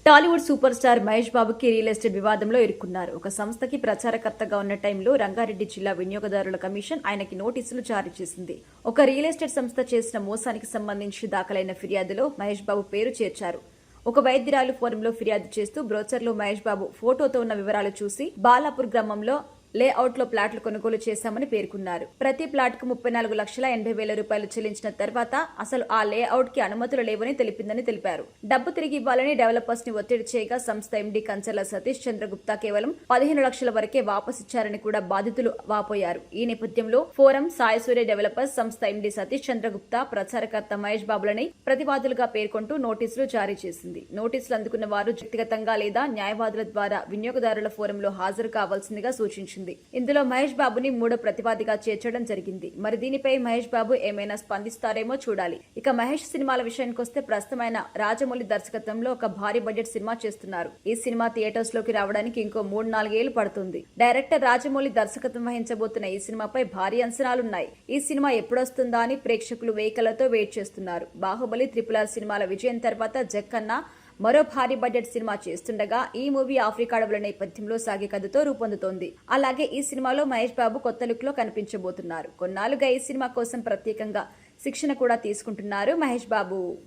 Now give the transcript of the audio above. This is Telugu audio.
టాలీవుడ్ సూపర్ స్టార్ మహేష్ బాబుకి రియల్ ఎస్టేట్ వివాదంలో ఇరుక్కున్నారు. ఒక సంస్థకి ప్రచారకర్తగా ఉన్న టైంలో రంగారెడ్డి జిల్లా వినియోగదారుల కమిషన్ ఆయనకి నోటీసులు జారీ చేసింది. ఒక రియల్ ఎస్టేట్ సంస్థ చేసిన మోసానికి సంబంధించి దాఖలైన ఫిర్యాదులో మహేష్ బాబు పేరు చేర్చారు. ఒక వైద్యురాలు ఫోరంలో ఫిర్యాదు చేస్తూ బ్రోచర్లో మహేష్ బాబు ఫోటోతో ఉన్న వివరాలు చూసి బాలాపూర్ గ్రామంలో లేఅవుట్ లో ప్లాట్లు కొనుగోలు చేశామని పేర్కొన్నారు. ప్రతి ప్లాట్ కు 34,80,000 రూపాయలు చెల్లించిన తర్వాత అసలు ఆ లేఅవుట్ కి అనుమతులు లేవని తెలిపిందని తెలిపారు. డబ్బు తిరిగి ఇవ్వాలని డెవలపర్స్ ని ఒత్తిడి చేయగా సంస్థ ఎండీ కంచర్ల సతీష్ చంద్రగుప్తా కేవలం 15 లక్షల వరకే వాపసిచ్చారని కూడా బాధితులు వాపోయారు. ఈ నేపథ్యంలో ఫోరం సాయసూర్య డెవలపర్స్ సంస్థ ఎండీ సతీష్ చంద్రగుప్తా ప్రచారకర్త మహేష్ బాబులని ప్రతివాదులుగా పేర్కొంటూ నోటీసులు జారీ చేసింది. నోటీసులు అందుకున్న వారు వ్యక్తిగతంగా లేదా న్యాయవాదుల ద్వారా వినియోగదారుల ఫోరంలో హాజరు కావాల్సిందిగా సూచించింది. ఇందులో మహేష్ బాబుని మూడో ప్రతివాదిగా చేర్చడం జరిగింది. మరి దీనిపై మహేష్ బాబు ఏమైనా స్పందిస్తారేమో చూడాలి. ఇక మహేష్ సినిమాల విషయానికొస్తే ప్రస్తుతమైన రాజమౌళి దర్శకత్వంలో ఒక భారీ బడ్జెట్ సినిమా చేస్తున్నారు. ఈ సినిమా థియేటర్స్ లోకి రావడానికి ఇంకో 3-4 ఏళ్లు పడుతుంది. డైరెక్టర్ రాజమౌళి దర్శకత్వం వహించబోతున్న ఈ సినిమాపై భారీ అంచనాలున్నాయి. ఈ సినిమా ఎప్పుడొస్తుందా అని ప్రేక్షకులు వేయికలతో వెయిట్ చేస్తున్నారు. బాహుబలి, RRR సినిమాల విజయం తర్వాత జక్కన్న మరో భారీ బడ్జెట్ సినిమా చేస్తుండగా ఈ మూవీ ఆఫ్రికా అడవుల నేపథ్యంలో సాగే కథతో రూపొందుతోంది. అలాగే ఈ సినిమాలో మహేష్ బాబు కొత్త లుక్ లో కనిపించబోతున్నారు. కొన్నాళ్లుగా ఈ సినిమా కోసం ప్రత్యేకంగా శిక్షణ కూడా తీసుకుంటున్నారు మహేష్ బాబు.